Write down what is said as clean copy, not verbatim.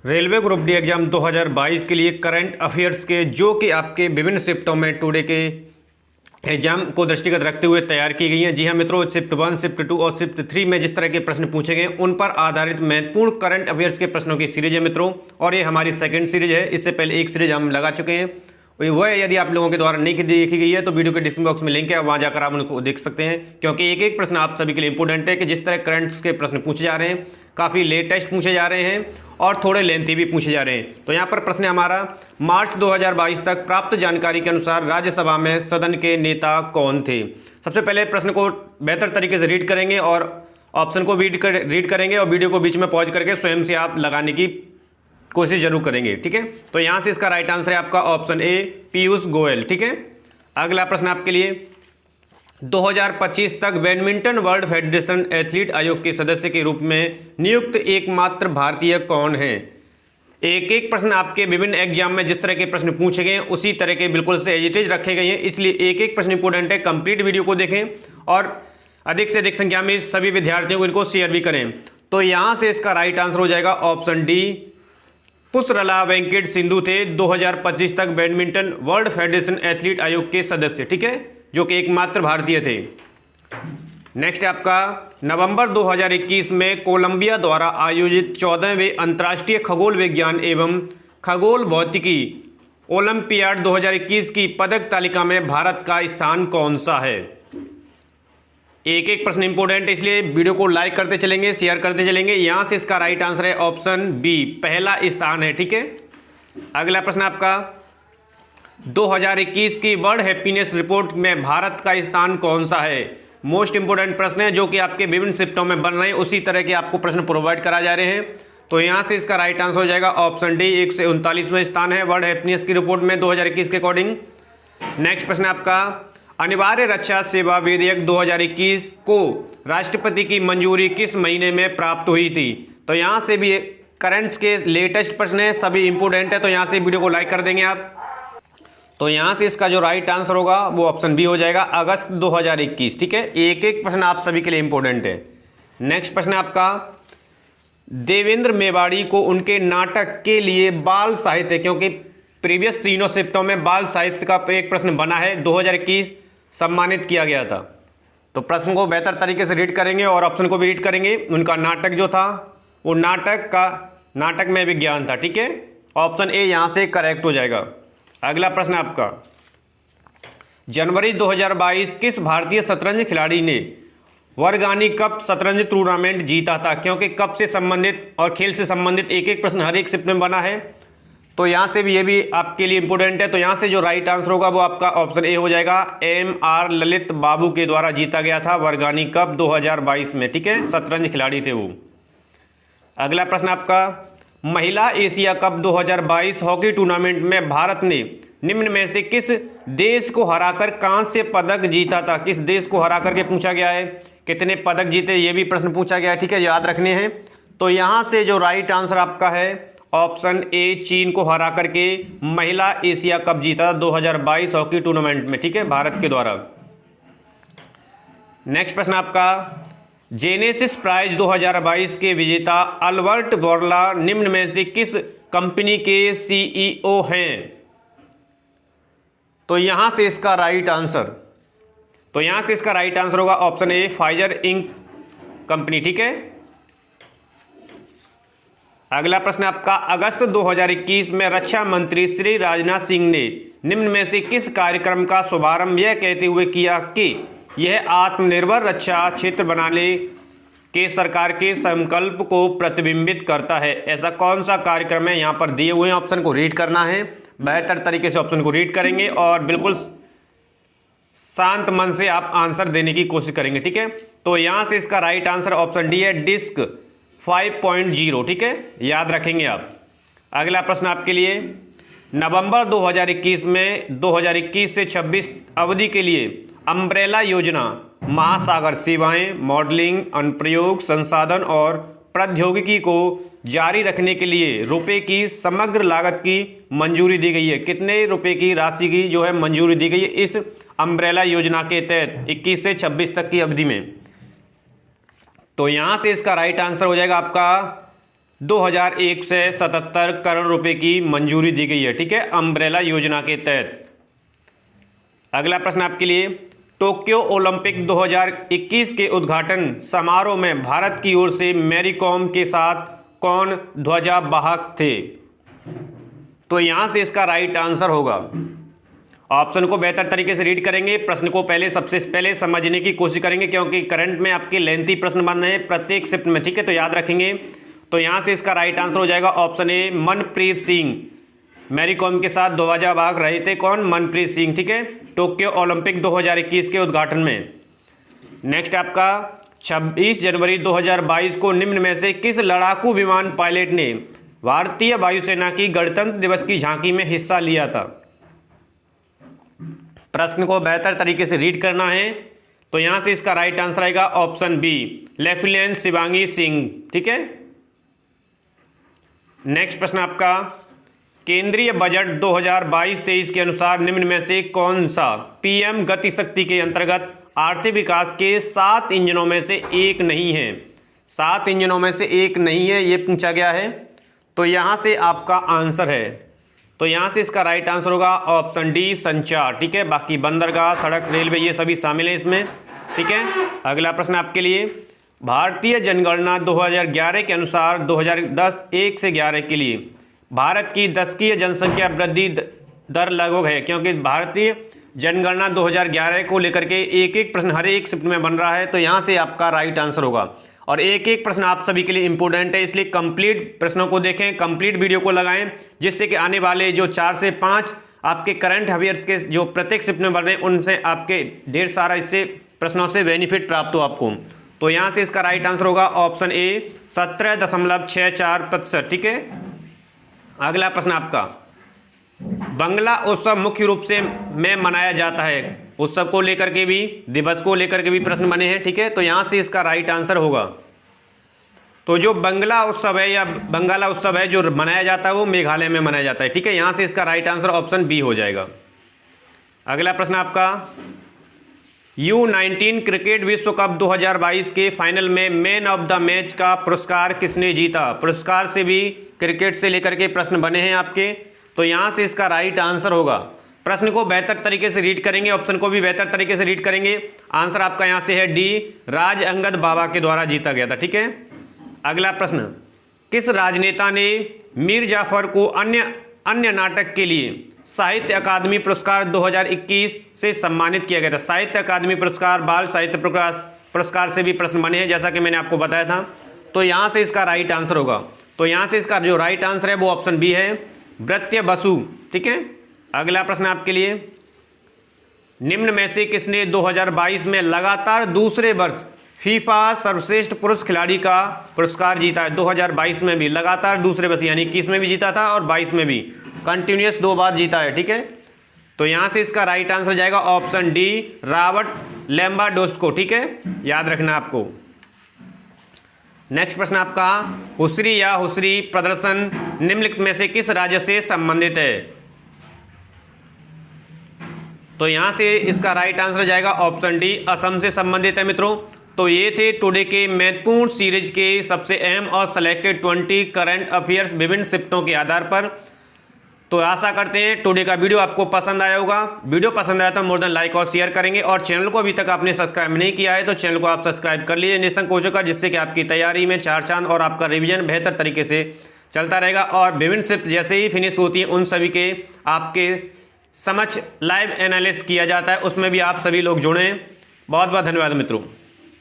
Railway group D exam 2022 के लिए current affairs के जो कि आपके विभिन्न शिफ्टों में टुडे के एग्जाम को दृष्टिगत रखते हुए तैयार की गई हैं। जी हाँ मित्रों, शिफ्ट 1, शिफ्ट 2 और शिफ्ट 3 में जिस तरह के प्रश्न पूछे गए उन पर आधारित महत्वपूर्ण करंट अफेयर्स के प्रश्नों की सीरीज है मित्रों, और ये हमारी सेकंड सीरीज है। इससे पहले एक सीरीज हम लगा चुके हैं, वह यदि आप लोगों के द्वारा नहीं देखी गई है तो वीडियो के डिस्क्रिप्शन बॉक्स में लिंक है, वहां जाकर आप उनको देख सकते हैं। क्योंकि एक एक प्रश्न आप सभी के लिए इंपॉर्टेंट है कि जिस तरह करंट्स के प्रश्न पूछे जा रहे हैं, काफ़ी लेटेस्ट पूछे जा रहे हैं और थोड़े लेंथी भी पूछे जा रहे हैं। तो यहाँ पर प्रश्न हमारा, मार्च 2022 तक प्राप्त जानकारी के अनुसार राज्यसभा में सदन के नेता कौन थे। सबसे पहले प्रश्न को बेहतर तरीके से रीड करेंगे और ऑप्शन को रीड करेंगे और वीडियो को बीच में पॉज करके स्वयं से आप लगाने की कोशिश जरूर करेंगे, ठीक है। तो यहां से इसका राइट आंसर है आपका ऑप्शन ए, पीयूष गोयल, ठीक है। अगला प्रश्न आपके लिए, 2025 तक बैडमिंटन वर्ल्ड फेडरेशन एथलीट आयोग के सदस्य के रूप में नियुक्त एकमात्र भारतीय कौन है। एक एक प्रश्न आपके विभिन्न एग्जाम में जिस तरह के प्रश्न पूछे गए हैं उसी तरह के बिल्कुल से एजिटेज रखे गए हैं, इसलिए एक एक प्रश्न इंपोर्टेंट है। कंप्लीट वीडियो को देखें और अधिक से अधिक संख्या में सभी विद्यार्थियों को इनको शेयर भी करें। तो यहां से इसका राइट आंसर हो जाएगा ऑप्शन डी, पुष्पलता वेंकट सिंधु थे 2025 तक बैडमिंटन वर्ल्ड फेडरेशन एथलीट आयोग के सदस्य, ठीक है, जो कि एकमात्र भारतीय थे। नेक्स्ट है आपका, नवंबर 2021 में कोलंबिया द्वारा आयोजित 14वें अंतर्राष्ट्रीय खगोल विज्ञान एवं खगोल भौतिकी ओलंपियाड 2021 की पदक तालिका में भारत का स्थान कौन सा है। एक एक प्रश्न इंपोर्टेंट है, इसलिए वीडियो को लाइक करते चलेंगे, शेयर करते चलेंगे। यहां से इसका राइट आंसर है ऑप्शन बी, पहला स्थान है, ठीक है। अगला प्रश्न आपका, 2021 की वर्ल्ड हैप्पीनेस रिपोर्ट में भारत का स्थान कौन सा है। मोस्ट इंपोर्टेंट प्रश्न है जो कि आपके विभिन्न शिफ्टों में बन रहे हैं, उसी तरह के आपको प्रश्न प्रोवाइड करा जा रहे हैं। तो यहां से इसका राइट आंसर हो जाएगा ऑप्शन डी, 139वां स्थान है वर्ल्ड हैप्पीनेस की रिपोर्ट में 2021 के अकॉर्डिंग। नेक्स्ट प्रश्न आपका, अनिवार्य रक्षा सेवा विधेयक 2021 को राष्ट्रपति की मंजूरी किस महीने में प्राप्त हुई थी। तो यहां से भी करंट्स के लेटेस्ट प्रश्न है, सभी इंपोर्टेंट है, तो यहां से वीडियो को लाइक कर देंगे आप। तो यहां से इसका जो राइट आंसर होगा वो ऑप्शन बी हो जाएगा, अगस्त 2021, ठीक है। एक एक प्रश्न आप सभी के लिए इंपॉर्टेंट है। नेक्स्ट प्रश्न आपका, देवेंद्र मेवाड़ी को उनके नाटक के लिए बाल साहित्य, क्योंकि प्रीवियस तीनों शिफ्टों में बाल साहित्य का एक प्रश्न बना है, 2021 सम्मानित किया गया था। तो प्रश्न को बेहतर तरीके से रीड करेंगे और ऑप्शन को भी रीड करेंगे। उनका नाटक जो था वो नाटक में विज्ञान था, ठीक है। ऑप्शन ए यहां से करेक्ट हो जाएगा। अगला प्रश्न आपका, जनवरी 2022 किस भारतीय शतरंज खिलाड़ी ने वरगानी कप शतरंज टूर्नामेंट जीता था। क्योंकि कप से संबंधित और खेल से संबंधित एक एक प्रश्न हर एक शिफ्ट में बना है, तो यहां से भी ये भी आपके लिए इंपॉर्टेंट है। तो यहां से जो राइट आंसर होगा वो आपका ऑप्शन ए हो जाएगा, MR ललित बाबू के द्वारा जीता गया था वरगानी कप 2022 में, ठीक है, शतरंज खिलाड़ी थे वो। अगला प्रश्न आपका, महिला एशिया कप 2022 हॉकी टूर्नामेंट में भारत ने निम्न में से किस देश को हराकर कांस्य पदक जीता था। किस देश को हरा करके पूछा गया है, कितने पदक जीते, ये भी प्रश्न पूछा गया है, ठीक है, याद रखने हैं। तो यहां से जो राइट आंसर आपका है ऑप्शन ए, चीन को हरा करके महिला एशिया कप जीता 2022 हॉकी टूर्नामेंट में, ठीक है, भारत के द्वारा। नेक्स्ट प्रश्न आपका, जेनेसिस प्राइज 2022 के विजेता अल्बर्ट बोर्ला निम्न में से किस कंपनी के CEO हैं। तो यहां से इसका राइट आंसर होगा option A, Pfizer Inc company, ठीक है। अगला प्रश्न आपका, अगस्त 2021 में रक्षा मंत्री श्री राजनाथ सिंह ने निम्न में से किस कार्यक्रम का शुभारंभ यह कहते हुए किया कि यह आत्मनिर्भर रक्षा क्षेत्र बनाने के सरकार के संकल्प को प्रतिबिंबित करता है। ऐसा कौन सा कार्यक्रम है, यहां पर दिए हुए ऑप्शन को रीड करना है, बेहतर तरीके से ऑप्शन को रीड करेंगे और बिल्कुल शांत मन से आप आंसर देने की कोशिश करेंगे, ठीक है। तो यहां से इसका राइट आंसर ऑप्शन डी है, डिस्क 5.0, ठीक है, याद रखेंगे आप। अगला प्रश्न आपके लिए, नवंबर 2021 में 2021 से 26 अवधि के लिए अम्ब्रेला योजना महासागर सेवाएं, मॉडलिंग, अनुप्रयोग, संसाधन और प्रौद्योगिकी को जारी रखने के लिए रुपए की समग्र लागत की मंजूरी दी गई है। कितने रुपए की राशि की जो है मंजूरी दी गई है इस अम्ब्रेला योजना के तहत 21 से 26 तक की अवधि में। तो यहां से इसका राइट आंसर हो जाएगा आपका 2177 करोड़ रुपए की मंजूरी दी गई है, ठीक है, अम्ब्रेला योजना के तहत। अगला प्रश्न आपके लिए, टोक्यो ओलंपिक 2021 के उद्घाटन समारोह में भारत की ओर से मैरी कॉम के साथ कौन ध्वजावाहक थे? तो यहां से इसका राइट आंसर होगा, ऑप्शन को बेहतर तरीके से रीड करेंगे, प्रश्न को सबसे पहले समझने की कोशिश करेंगे, क्योंकि करंट में आपके लेंथी प्रश्न बन रहे हैं प्रत्येक शिफ्ट में, ठीक है, तो याद रखेंगे। तो यहां से इसका राइट आंसर हो जाएगा ऑप्शन ए, मनप्रीत सिंह। मैरी कॉम के साथ ध्वजावाहक रहे थे कौन? मनप्रीत सिंह, ठीक है, टोक्यो ओलंपिक 2021 के उद्घाटन में। नेक्स्ट आपका 26 जनवरी 2022 को निम्न में से किस लड़ाकू विमान पायलट ने भारतीय वायुसेना की गणतंत्र दिवस की झांकी में हिस्सा लिया था? प्रश्न को बेहतर तरीके से रीड करना है, तो यहां से इसका राइट आंसर आएगा option B, lieutenant Shivangi Singh, ठीक है। नेक्स्ट प्रश्न आपका, केंद्रीय बजट 2022-23 के अनुसार निम्न में से कौन सा पीएम गति शक्ति के अंतर्गत आर्थिक विकास के 7 इंजनों में से एक नहीं है? 7 इंजनों में से एक नहीं है, ये पूछा गया है, तो यहां से आपका आंसर है, तो यहां से इसका राइट आंसर होगा ऑप्शन डी, संचार, ठीक है। बाकी बंदरगाह, सड़क, रेलवे ये सभी शामिल है इसमें, ठीक है। अगला प्रश्न आपके लिए, भारतीय जनगणना 2011 के अनुसार 2010 1 से 11 के लिए भारत की दशकीय जनसंख्या वृद्धि दर लगभग है, क्योंकि भारतीय जनगणना 2011 को लेकर के एक एक प्रश्न हर एक शिफ्ट में बन रहा है, तो यहां से आपका राइट आंसर होगा। और एक एक प्रश्न आप सभी के लिए इंपॉर्टेंट है, इसलिए कंप्लीट प्रश्नों को देखें, कंप्लीट वीडियो को लगाएं, जिससे कि आने वाले जो 4 से 5 आपके करंट अफेयर्स के जो प्रत्येक शिफ्ट में बन रहे हैं, उनसे आपके ढेर सारा इससे प्रश्नों से बेनिफिट प्राप्त हो आपको। तो यहां से इसका राइट आंसर होगा ऑप्शन ए, 17.64%, ठीक है। अगला प्रश्न आपका, बंगला उत्सव मुख्य रूप से में मनाया जाता है, उत्सव को लेकर के भी, दिवस को लेकर के भी प्रश्न बने हैं, ठीक है, तो यहां से इसका राइट आंसर होगा, तो जो बंगला उत्सव है या बंगाला उत्सव है जो मनाया जाता है वो मेघालय में मनाया जाता है, ठीक है, यहां से इसका राइट आंसर ऑप्शन बी हो जाएगा। अगला प्रश्न आपका, U19 क्रिकेट विश्व कप 2022 के फाइनल में मैन ऑफ द मैच का पुरस्कार किसने जीता? पुरस्कार से भी क्रिकेट से लेकर के प्रश्न बने हैं आपके, तो यहां से इसका राइट आंसर होगा, प्रश्न को बेहतर तरीके से रीड करेंगे, ऑप्शन को भी बेहतर तरीके से रीड करेंगे, आंसर आपका यहां से है डी, राज अंगद बाबा के द्वारा जीता गया था, ठीक है। अगला प्रश्न, किस राजनेता ने मीर जाफर को अन्य नाटक के लिए साहित्य अकादमी पुरस्कार 2021 से सम्मानित किया गया था? साहित्य अकादमी पुरस्कार, बाल साहित्य पुरस्कार से भी प्रश्न बने हैं, जैसा कि मैंने आपको बताया था, तो यहां से इसका राइट आंसर होगा, तो यहां से इसका जो राइट आंसर है वो ऑप्शन बी है, ब्रत्य बसु, ठीक है। अगला प्रश्न आपके लिए, निम्न में से किसने 2022 में लगातार दूसरे वर्ष फीफा सर्वश्रेष्ठ पुरुष खिलाड़ी का पुरस्कार जीता है? 2022 में भी लगातार दूसरे वर्ष, यानी 21 में भी जीता था और 22 में भी कंटिन्यूअस 2 बार जीता है, ठीक है। तो यहां से इसका राइट आंसर जाएगा ऑप्शन डी, रॉबर्ट लेम्बार्डोस्को, ठीक है, याद रखना आपको। नेक्स्ट प्रश्न आपका, हुसरी या हुसरी प्रदर्शन निम्नलिखित में से किस राज्य से संबंधित है? तो यहां से इसका राइट आंसर जाएगा ऑप्शन डी, असम से संबंधित है मित्रों। तो ये थे टुडे के महत्वपूर्ण सीरीज के सबसे अहम और सिलेक्टेड 20 करंट अफेयर्स विभिन्न शिफ्टों के आधार पर। तो आशा करते हैं टुडे का वीडियो आपको पसंद आया होगा। वीडियो पसंद आया तो मोर देन लाइक और शेयर करेंगे, और चैनल को अभी तक आपने सब्सक्राइब नहीं किया है तो चैनल को आप सब्सक्राइब कर लीजिए निशंक होकर, जिससे कि आपकी तैयारी में 4 चांद और आपका रिवीजन बेहतर तरीके से चलता रहेगा। और विभिन्न शिफ्ट जैसे ही फिनिश होती है उन सभी के आपके समझ लाइव एनालिसिस किया जाता है, उसमें भी आप सभी लोग जुड़ें। बहुत बहुत धन्यवाद मित्रों।